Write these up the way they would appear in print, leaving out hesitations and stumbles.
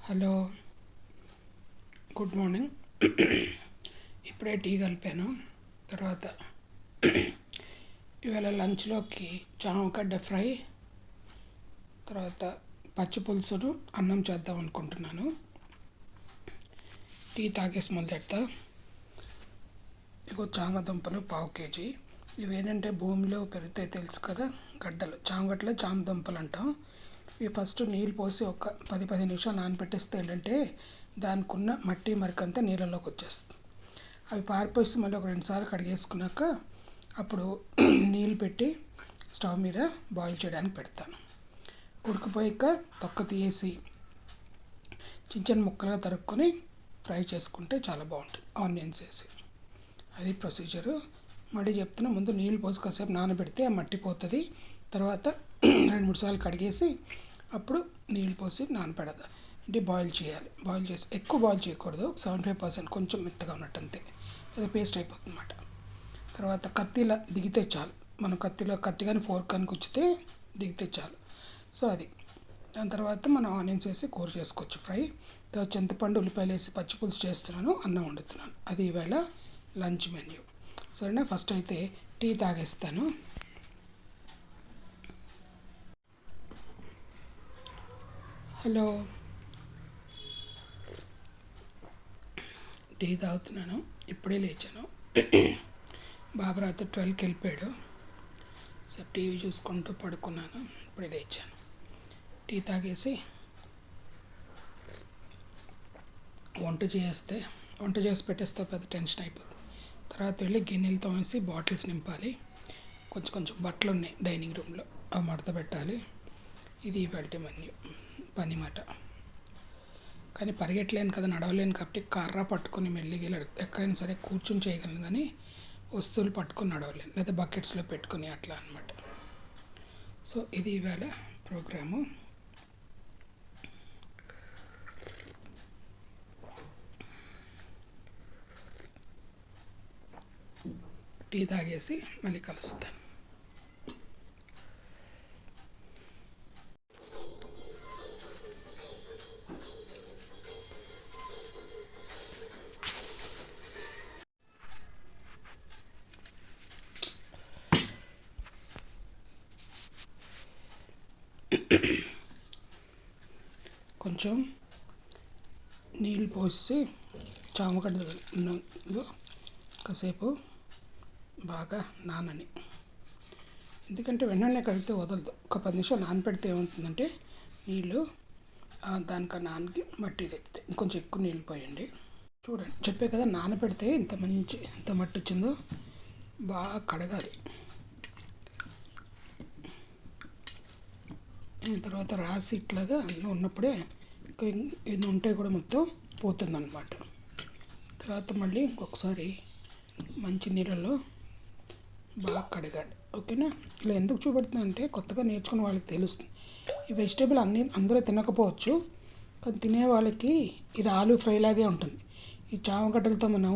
Hello, good morning. ఇప్పుడే tea కలిపాను. తర్వాత ఇవాళ లంచ్లోకి చామగడ్డ ఫ్రై, తర్వాత పచ్చి పులుసును అన్నం చేద్దాం అనుకుంటున్నాను. టీ తాగేసి మొదలెడతా. ఇగో చామదుంపలు 1/2 kg. ఇవేంటంటే భూమిలో పెరిగితే తెలుసు కదా, గడ్డలు, చామగడ్డలే చామదుంపలు అంటాం. ఇవి ఫస్ట్ నీళ్ళు పోసి ఒక 10-15 నిమిషాలు నానబెట్టేస్తే ఏంటంటే దానికి ఉన్న మట్టి మరకంతా నీళ్ళలోకి వచ్చేస్తుంది. అవి పారిపోసి మళ్ళీ ఒక 2 సార్లు కడిగేసుకున్నాక అప్పుడు నీళ్ళు పెట్టి స్టవ్ మీద బాయిల్ చేయడానికి పెడతాను. ఉడికిపోయాక తొక్క తీసి చిన్న చిన్న ముక్కలుగా తరుక్కొని ఫ్రై చేసుకుంటే చాలా బాగుంటుంది, ఆనియన్స్ వేసి. అది ప్రొసీజరు. మళ్ళీ చెప్తున్నా, ముందు నీళ్ళు పోసి కాసేపు నానబెడితే ఆ మట్టి పోతుంది. తర్వాత 2-3 సార్లు కడిగేసి అప్పుడు నీళ్ళు పోసి నానపెడదా అంటే బాయిల్ చేయాలి. బాయిల్ చేసి ఎక్కువ బాయిల్ చేయకూడదు, 75% కొంచెం మెత్తగా ఉన్నట్టు అంతే, అది పేస్ట్ అయిపోతుంది అన్నమాట. తర్వాత కత్తిలా దిగితే చాలు, మనం కత్తి కానీ ఫోర్క్ కానీ గుచ్చితే దిగితే చాలు. సో అది. దాని తర్వాత మనం ఆనియన్స్ వేసి కూర చేసుకోవచ్చు, ఫ్రై. తర్వాత చింతపండు, ఉల్లిపాయలు వేసి పచ్చి పులుసు చేస్తున్నాను, అన్నం వండుతున్నాను. అది ఈవేళ లంచ్ మెన్యూ. సరేనా, ఫస్ట్ అయితే టీ తాగేస్తాను. హలో, టీ తాగుతున్నాను. ఇప్పుడే లేచాను. బాబు రాత్రి 12కి వెళ్ళిపోయాడు. సో టీవీ చూసుకుంటూ పడుకున్నాను. ఇప్పుడే లేచాను. టీ తాగేసి వంట చేసి పెట్టేస్తే పెద్ద టెన్షన్ అయిపోతుంది. తర్వాత వెళ్ళి గిన్నెలు తోమేసి బాటిల్స్ నింపాలి. కొంచెం కొంచెం బట్టలు ఉన్నాయి డైనింగ్ రూమ్లో, అవి మడత పెట్టాలి. ఇది ఇవాల్టి మెన్యూ పని మాట. కానీ పరిగెట్టలేను కదా, నడవలేను కాబట్టి కర్ర పట్టుకొని మెల్లిగా ఎక్కడైనా సరే కూర్చుని చేయగలను, కానీ వస్తువులు పట్టుకొని నడవలేను, లేదా బకెట్స్లో పెట్టుకొని అట్లా అనమాట. సో ఇది ఇవాళ ప్రోగ్రాము. టీ తాగేసి మళ్ళీ కలుస్తాను. కొంచెం నీళ్ళు పోసి చామగడ్డ కాసేపు బాగా నానని, ఎందుకంటే వెంటనే కడిగితే వదలదు. ఒక 10 నిమిషాలు నానపెడితే ఏమవుతుందంటే నీళ్ళు దానికన్నా నానకి మట్టి తెప్పితే ఇంకొంచెం ఎక్కువ నీళ్ళు పోయండి. చూడండి, చెప్పే కదా, నానపెడితే ఇంత మట్టి వచ్చిందో. బాగా కడగాలి. తర్వాత రాసి ఇట్లాగా అన్నీ ఉన్నప్పుడే ఇది ఉంటే కూడా మొత్తం పోతుందన్నమాట. తర్వాత మళ్ళీ ఇంకొకసారి మంచి నీళ్ళలో బాగా కడగాలి. ఓకేనా. ఇలా ఎందుకు చూపెడుతున్నా అంటే కొత్తగా నేర్చుకునే వాళ్ళకి తెలుస్తుంది. ఈ వెజిటేబుల్ అందరూ తినకపోవచ్చు, కానీ తినే వాళ్ళకి ఇది ఆలూ ఫ్రై లాగే ఉంటుంది. ఈ చామగడ్డలతో మనం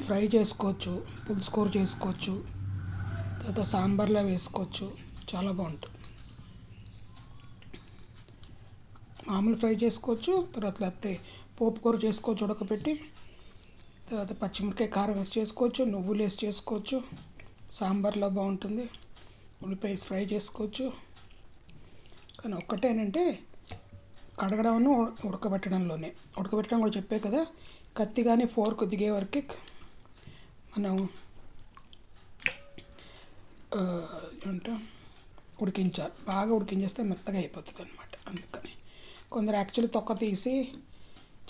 ఫ్రై చేసుకోవచ్చు, పులుసు కూర చేసుకోవచ్చు, తర్వాత సాంబార్లో వేసుకోవచ్చు, చాలా బాగుంటుంది. మామూలు ఫ్రై చేసుకోవచ్చు, తర్వాత లేకపోతే పోపు కూర చేసుకోవచ్చు ఉడకపెట్టి, తర్వాత పచ్చిమిరకాయ కారం వేసి చేసుకోవచ్చు, నువ్వులు వేసి చేసుకోవచ్చు, సాంబార్లో బాగుంటుంది, ఉల్లిపాయ వేసి ఫ్రై చేసుకోవచ్చు. కానీ ఒక్కటేనంటే కడగడం ఉడకబెట్టడం కూడా చెప్పే కదా, కత్తి కానీ ఫోర్క్ దిగే వరకు మనం ఏమంటాం ఉడికించాలి. బాగా ఉడికించేస్తే మెత్తగా అయిపోతుంది అనమాట. అందుకని కొందరు యాక్చువల్లీ తొక్క తీసి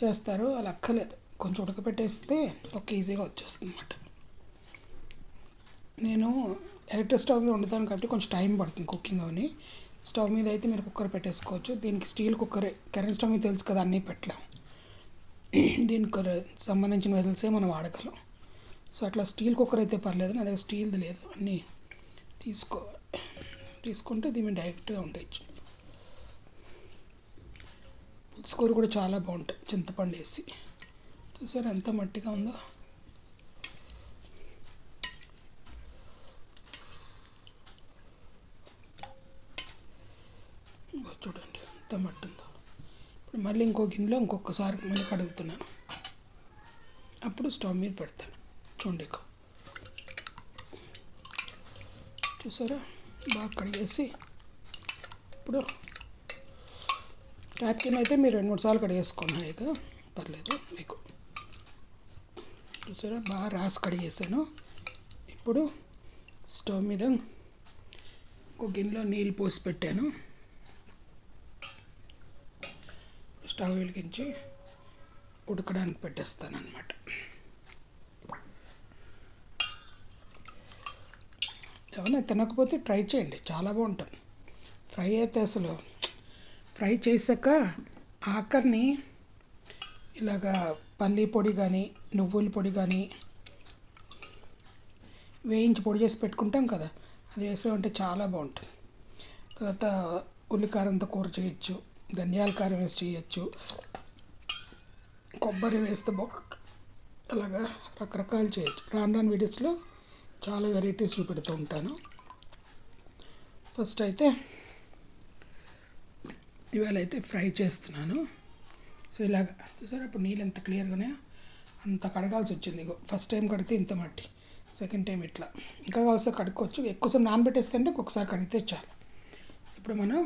చేస్తారు, అలా అక్కర్లేదు, కొంచెం ఉడకపెట్టేస్తే తొక్క ఈజీగా వచ్చేస్తుంది అనమాట. నేను ఎలక్ట్రిక్ స్టవ్ మీద వండుతాను కాబట్టి కొంచెం టైం పడుతుంది కుకింగ్ అవని. స్టవ్ మీద అయితే మీరు కుక్కర్ పెట్టేసుకోవచ్చు. దీనికి స్టీల్ కుక్కరే, కరెంట్ స్టవ్ మీద తెలుసు కదా అన్నీ పెట్టలేం. దీనికి సంబంధించిన వెజల్సే మనం వాడగలం. సో అట్లా స్టీల్ కుక్కర్ అయితే పర్లేదు, నా దగ్గర స్టీల్ది లేదు. అన్నీ తీసుకుంటే దీన్ని డైరెక్ట్గా ఉండొచ్చు. పులుసు కూర కూడా చాలా బాగుంటుంది చింతపండు వేసి. చూసారా ఎంత మట్టిగా ఉందో. చూడండి ఎంత మట్టి ఉందో. ఇప్పుడు మళ్ళీ ఇంకో గిన్నెలో ఇంకొకసారి మళ్ళీ కడుగుతున్నాను. అప్పుడు స్టవ్ మీద పెడతాను. చూడండి, చూసారా, బాగా కడిగేసి ఇప్పుడు ట్యాప్కిన్ అయితే మీరు 2-3 సార్లు కడిగేసుకోండి, ఇక పర్లేదు మీకు. చూసారా, బాగా రాసి కడిగేసాను. ఇప్పుడు స్టవ్ మీద ఒక గిన్నెలో నీళ్ళు పోసి పెట్టాను. స్టవ్ వెలిగించి ఉడకడానికి పెట్టేస్తాను అన్నమాట. ఎవరైనా తినకపోతే ట్రై చేయండి, చాలా బాగుంటుంది. ఫ్రై అయితే అసలు ఫ్రై చేశాక ఆఖరిని ఇలాగా పల్లి పొడి కానీ నువ్వుల పొడి కానీ వేయించి పొడి చేసి పెట్టుకుంటాం కదా, అది వేసామంటే చాలా బాగుంటుంది. తర్వాత ఉల్లికారంతో కూర చేయొచ్చు, ధనియాల కారం వేసి చేయొచ్చు, కొబ్బరి వేస్తే బాగుంటుంది. అలాగా రకరకాలు చేయొచ్చు. రాను వీడియోస్లో చాలా వెరైటీస్ చూపెడుతూ ఉంటాను. ఫస్ట్ అయితే ఇవాళ అయితే ఫ్రై చేస్తున్నాను. సో ఇలాగ చూసారా, అప్పుడు నీళ్ళు ఎంత క్లియర్గానే అంత కడగాల్సి వచ్చింది. ఫస్ట్ టైం కడితే ఇంత మట్టి, సెకండ్ టైం ఇట్లా. ఇంకా కావాల్సి కడుక్కోవచ్చు. ఎక్కువసేపు నానబెట్టేస్తే అంటే ఒక్కొక్కసారి కడిగితే చాలు. ఇప్పుడు మనం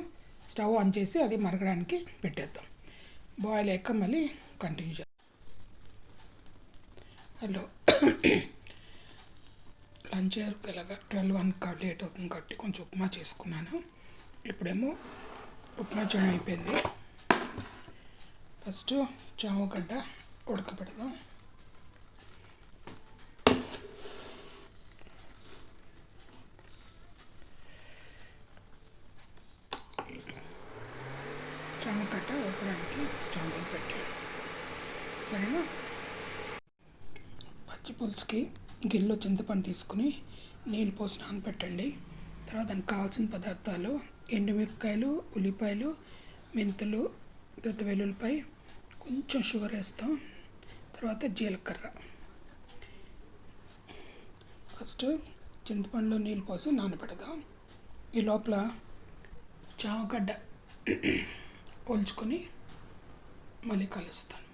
స్టవ్ ఆన్ చేసి అది మరగడానికి పెట్టేద్దాం. బాయిల్ అయ్యాక మళ్ళీ కంటిన్యూ చేద్దాం. హలో, లంచ్ అయ్యాక ఇలాగ 12-1 లేట్ అవుతుంది కాబట్టి కొంచెం ఉప్మా చేసుకున్నాను. ఇప్పుడేమో ఉప్మా చేయడం అయిపోయింది. ఫస్ట్ చామగడ్డ ఉడకబెడదాం. చామగడ్డ ఉడకడానికి స్టవ్ మీద పెట్టాను. సరేనా. పచ్చి పులుసుకి గిన్నెలో చింతపండు తీసుకుని నీళ్ళు పోసి నానబెట్టండి. తర్వాత దానికి కావాల్సిన పదార్థాలు: ఎండుమిరపకాయలు, ఉల్లిపాయలు, మెంతులు, తర్వాత వెల్లుల్లిపాయ, కొంచెం షుగర్ వేస్తాం, తర్వాత జీలకర్ర. ఫస్ట్ చింతపండులో నీళ్ళు పోసి నానబెడదాం. ఈ లోపల చామగడ్డ ఉంచుకొని మళ్ళీ కలుస్తాను.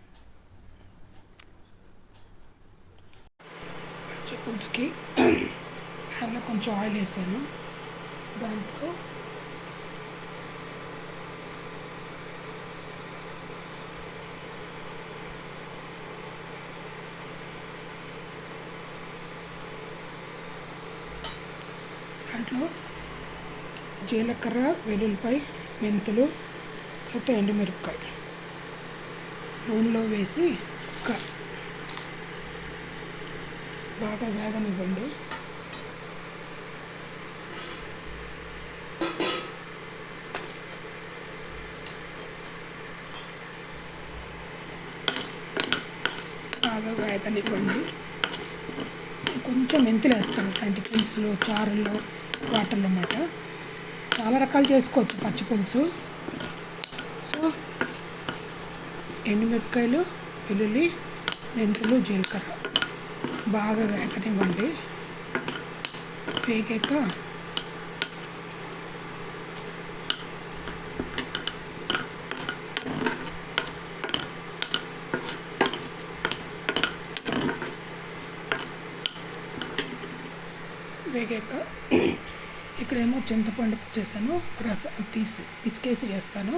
పచ్చి పులుసుకి అందులో కొంచెం ఆయిల్ వేసాను. దాంట్లో జీలకర్ర, వెల్లుల్లిపాయ, మెంతులు, తర్వాత ఎండుమిరపకాయ నూనెలో వేసి బాగా వేగనివ్వండి. బాగా వేగనివ్వండి. కొంచెం మెంతులు వేస్తాను ఇట్లాంటి పులుసులు, చారుల్లో, వాటర్లో అన్నమాట. చాలా రకాలు చేసుకోవచ్చు పచ్చి పులుసు. సో ఎండుమిరపకాయలు, వెల్లుల్లి, మెంతులు, జీలకర్ర బాగా వేగనివ్వండి. వేగాక ఇక్కడేమో చింతపండు చేశాను, రసం తీసి పిసికేసి చేస్తాను.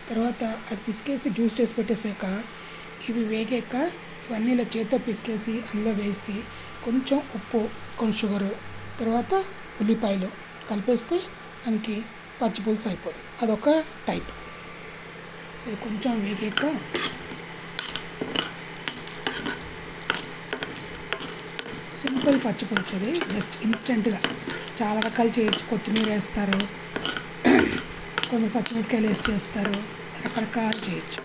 తర్వాత అది పిసికేసి జ్యూస్ చేసి పెట్టేసాక ఇవి వేగాక ఇవన్నీ ఇలా చేతితో పిసికేసి అందులో వేసి కొంచెం ఉప్పు, కొంచెం షుగరు, తర్వాత ఉల్లిపాయలు కలిపేస్తే మనకి పచ్చి పులుసు అయిపోతుంది. అదొక టైప్. సో కొంచెం వేగాక సింపుల్ పచ్చి పులుసు, అది జస్ట్ ఇన్స్టెంట్గా. చాలా రకాలు చేయొచ్చు. కొత్తిమీర వేస్తారు, కొందరు పచ్చిమిరపకాయలు వేసి చేస్తారు, రకరకాలు చేయొచ్చు.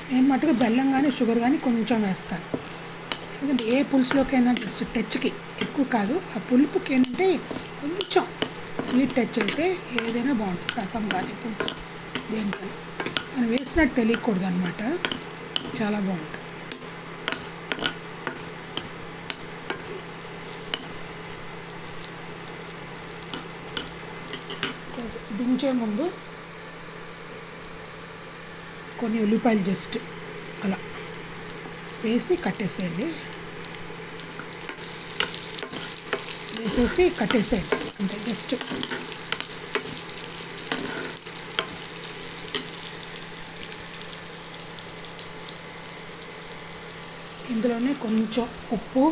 నేను మటుకు బెల్లం కానీ షుగర్ కానీ కొంచెం వేస్తాను. ఎందుకంటే ఏ పులుసులోకైనా జస్ట్ టచ్కి, ఎక్కువ కాదు. ఆ పులుపుకి ఏంటంటే కొంచెం స్వీట్ టచ్ అయితే ఏదైనా బాగుంటుంది. రసం కానీ పులుసు దేనికైనా మనం వేసినట్టు తెలియకూడదు అన్నమాట. చాలా బాగుంటుంది. దించే ముందు కొన్ని ఉల్లిపాయలు జస్ట్ అలా వేసి కట్టేసేయండి. వేసేసి కట్టేసేయండి అంటే జస్ట్ ఇందులోనే కొంచెం ఉప్పు,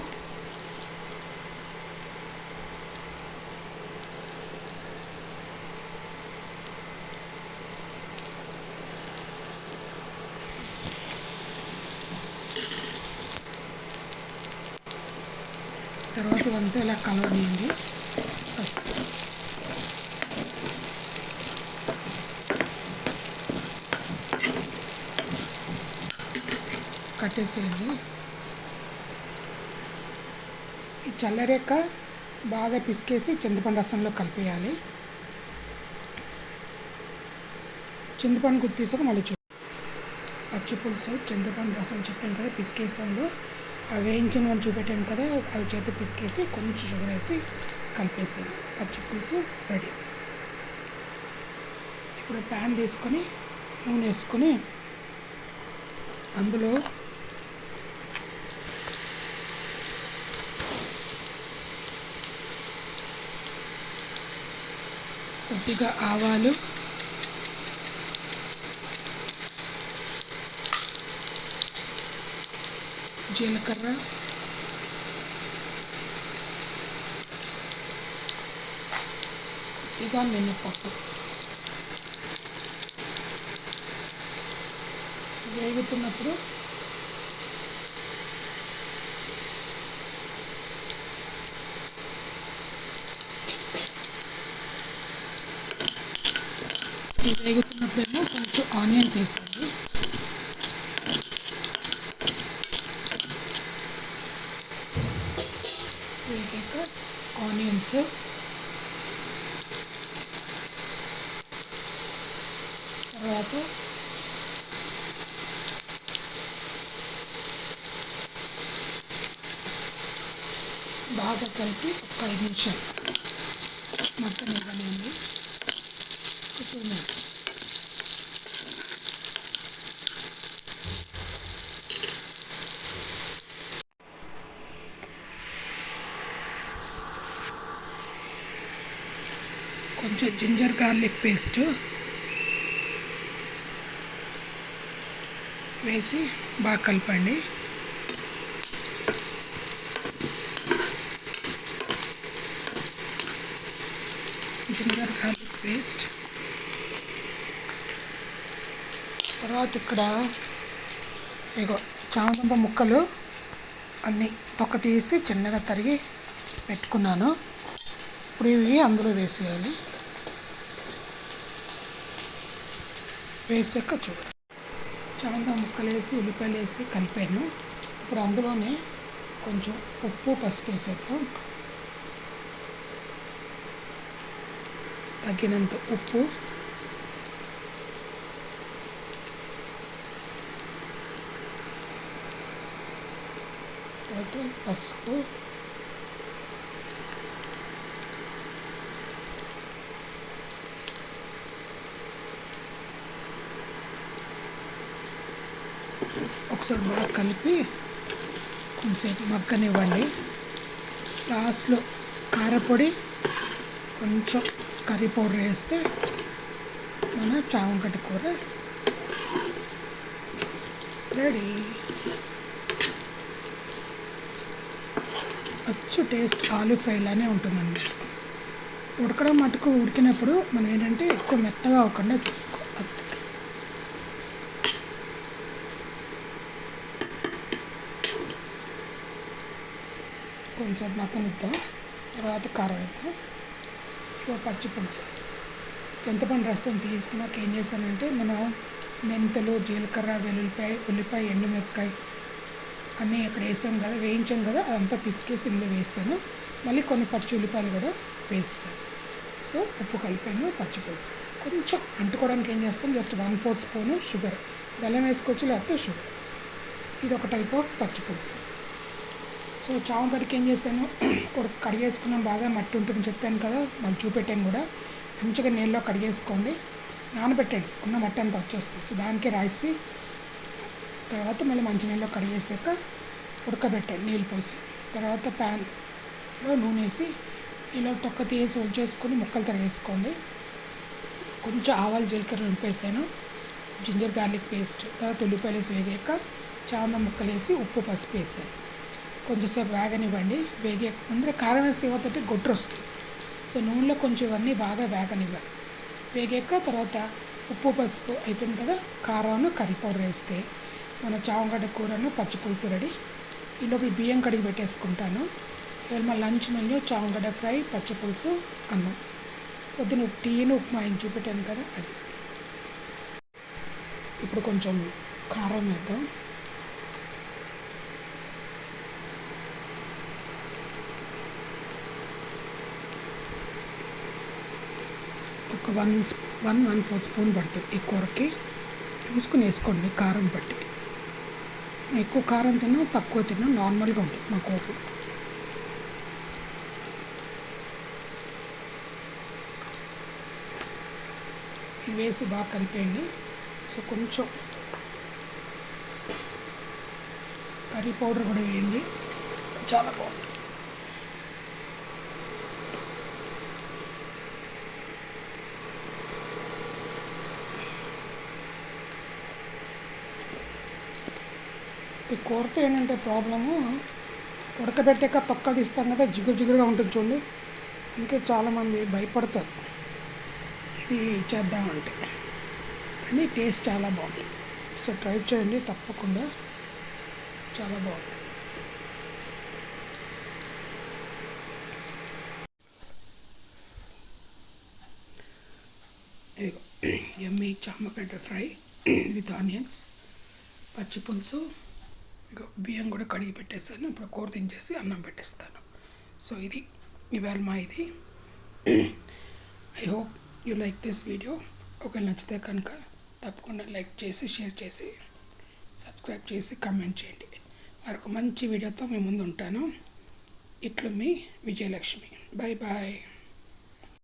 తర్వాత ఇవంతా ఇలా కలవనియండి. కట్టేసేయండి. ఈ చల్లరేక బాగా పిసికేసి చింతపండు రసంలో కలిపేయాలి. చింతపండు గుర్తు తీసుకొని మళ్ళీ పచ్చి పులుసు చింతపండు రసం చెప్పాను కదా పిసికేసాను, అవి వేయించినవి చూపెట్టాను కదా, అవి చేత పిసికేసి కొంచెం షుగర్ వేసి కలిపేసాను. పచ్చి పులుసు రెడీ. ఇప్పుడు ప్యాన్ తీసుకొని నూనె వేసుకొని అందులో కొద్దిగా ఆవాలు, జీలకర్ర, కొద్దిగా మినపప్పు వేగుతున్నప్పుడు వేగుతున్నప్పుడేమో కొంచెం ఆనియన్స్ వేసేది. వేగాక ఆనియన్స్, తర్వాత బాగా కలిపి ఒక 5 నిమిషాలు మగ్గనివ్వనివ్వండి. 2 minutes. కొంచెం జింజర్ గార్లిక్ పేస్ట్ వేసి బాగా కలపండి. జింజర్ గార్లిక్ పేస్ట్ తర్వాత ఇక్కడ ఇగో చామదుంప ముక్కలు అన్నీ తొక్క తీసి చిన్నగా తరిగి పెట్టుకున్నాను. ఇప్పుడు ఇవి అందులో వేసేయాలి. వేసాక చూడండి, చామదుంప ముక్కలు వేసి ఉల్లిపాయలు వేసి కలిపాను. ఇప్పుడు అందులోనే కొంచెం ఉప్పు, పసుపు వేసేద్దాం. తగినంత ఉప్పు, తర్వాత పసుపు, ఒకసారి బాగా కలిపి కొంచెంసేపు మగ్గనివ్వండి. లాస్ట్లో కారపొడి, కొంచెం కర్రీ పౌడర్ వేస్తే మన చామగడ్డ కూర రెడీ. అచ్చు టేస్ట్ ఆలూ ఫ్రైలానే ఉంటుందండి. ఉడకడం మటుకు ఉడికినప్పుడు మనం ఏంటంటే ఎక్కువ మెత్తగా అవ్వకుండా చూసుకోవాలి. కొంచెం మగ్గనిద్దాం, తర్వాత కారం వేద్దాం. పచ్చి పులుసు చింతపండు రసం తీసుకున్నాక ఏం చేశానంటే మనం మెంతులు, జీలకర్ర, వెల్లుల్లిపాయ, ఉల్లిపాయ, ఎండుమిరపకాయ అన్నీ అక్కడ వేసాం కదా, వేయించాం కదా, అదంతా పిసికేసి ఇందులో వేసాను. మళ్ళీ కొన్ని పచ్చి ఉల్లిపాయలు కూడా వేసాను. సో ఉప్పు కలిపాను. పచ్చి పులుసు కొంచెం అంటుకోవడానికి ఏం చేస్తాం, జస్ట్ 1/4 స్పూను షుగర్, బెల్లం వేసుకోవచ్చు లేకపోతే షుగర్. ఇది ఒక టైప్ ఆఫ్ పచ్చి పులుసు. సో చామగడ్డకి ఏం చేశాను, కడిగేసుకున్నాం, బాగా మట్టి ఉంటుందని చెప్పాను కదా, మళ్ళీ చూపెట్టాను కూడా. మంచిగా నీళ్ళలో కడిగేసుకోండి. నానబెట్టండి, ఉన్న మట్టి అంతా వచ్చేస్తుంది. సో దానికే రాసి తర్వాత మళ్ళీ మంచినీళ్ళలో కడిగేసాక ఉడకబెట్టండి నీళ్ళు పోసి. తర్వాత ప్యాన్లో నూనె వేసి ఇలా తొక్క తీసి ఒలిచేసుకొని ముక్కలు తరిగేసుకోండి. కొంచెం ఆవాలు జీలకర్ర నింపేసాను, జింజర్ గార్లిక్ పేస్ట్, తర్వాత ఉల్లిపాయలు వేసి వేగాక చామ ముక్కలు వేసి ఉప్పు పసుపు వేసాను. కొంచెంసేపు వేగనివ్వండి. వేగే ముందర కారం వేస్తే ఏమవుతుంటే గొడ్రు వస్తుంది. సో నూనెలో కొంచెం ఇవన్నీ బాగా వేగనివ్వాలి. వేగాక తర్వాత ఉప్పు పసుపు అయిపోయింది కదా, కారం కర్రీ పౌడర్ వేస్తే మన చామగడ్డ కూరను పచ్చి పులుసు రెడీ. ఈ లోపల బియ్యం కడిగి పెట్టేసుకుంటాను. ఇవాళ మా లంచ్ మెన్యూ చామగడ్డ ఫ్రై, పచ్చి పులుసు, అన్నం. పొద్దున టీను ఉప్మా ఏం చూపెట్టాను కదా అది. ఇప్పుడు కొంచెం కారం వేద్దాం. ఒక 1/4 స్పూన్ పడుతుంది ఈ కూరకి. చూసుకుని వేసుకోండి కారం బట్టి. ఎక్కువ కారం తిన్నా తక్కువ తిన్నా నార్మల్గా ఉంటుంది మా కూరలు. ఇది వేసి బాగా కలిపేయండి. సో కొంచెం కర్రీ పౌడర్ కూడా వేయండి, చాలా బాగుంటుంది. ఈ కూరతో ఏంటంటే ప్రాబ్లము, ఉడకబెట్టాక పక్క తీస్తాం కదా, జిగురు జిగురుగా ఉంటుంది చూడండి. అందుకే చాలామంది భయపడతారు ఇది చేద్దామంటే. కానీ టేస్ట్ చాలా బాగుంటుంది. సో ట్రై చేయండి తప్పకుండా, చాలా బాగుంటుంది. యమ్మీ చామగడ్డ ఫ్రై విత్ ఆనియన్స్, పచ్చి పులుసు. బియ్యం కూడా కడిగి పెట్టేస్తాను. ఇప్పుడు కూర దించేసి అన్నం పెట్టేస్తాను. సో ఇది ఇవాళ మా ఇది. I hope you like this video. ఒకవేళ నచ్చితే కనుక తప్పకుండా లైక్ చేసి, షేర్ చేసి, సబ్స్క్రైబ్ చేసి, కామెంట్ చేయండి. మరొక మంచి వీడియోతో మీ ముందు ఉంటాను. ఇట్లు మీ విజయలక్ష్మి. Bye bye.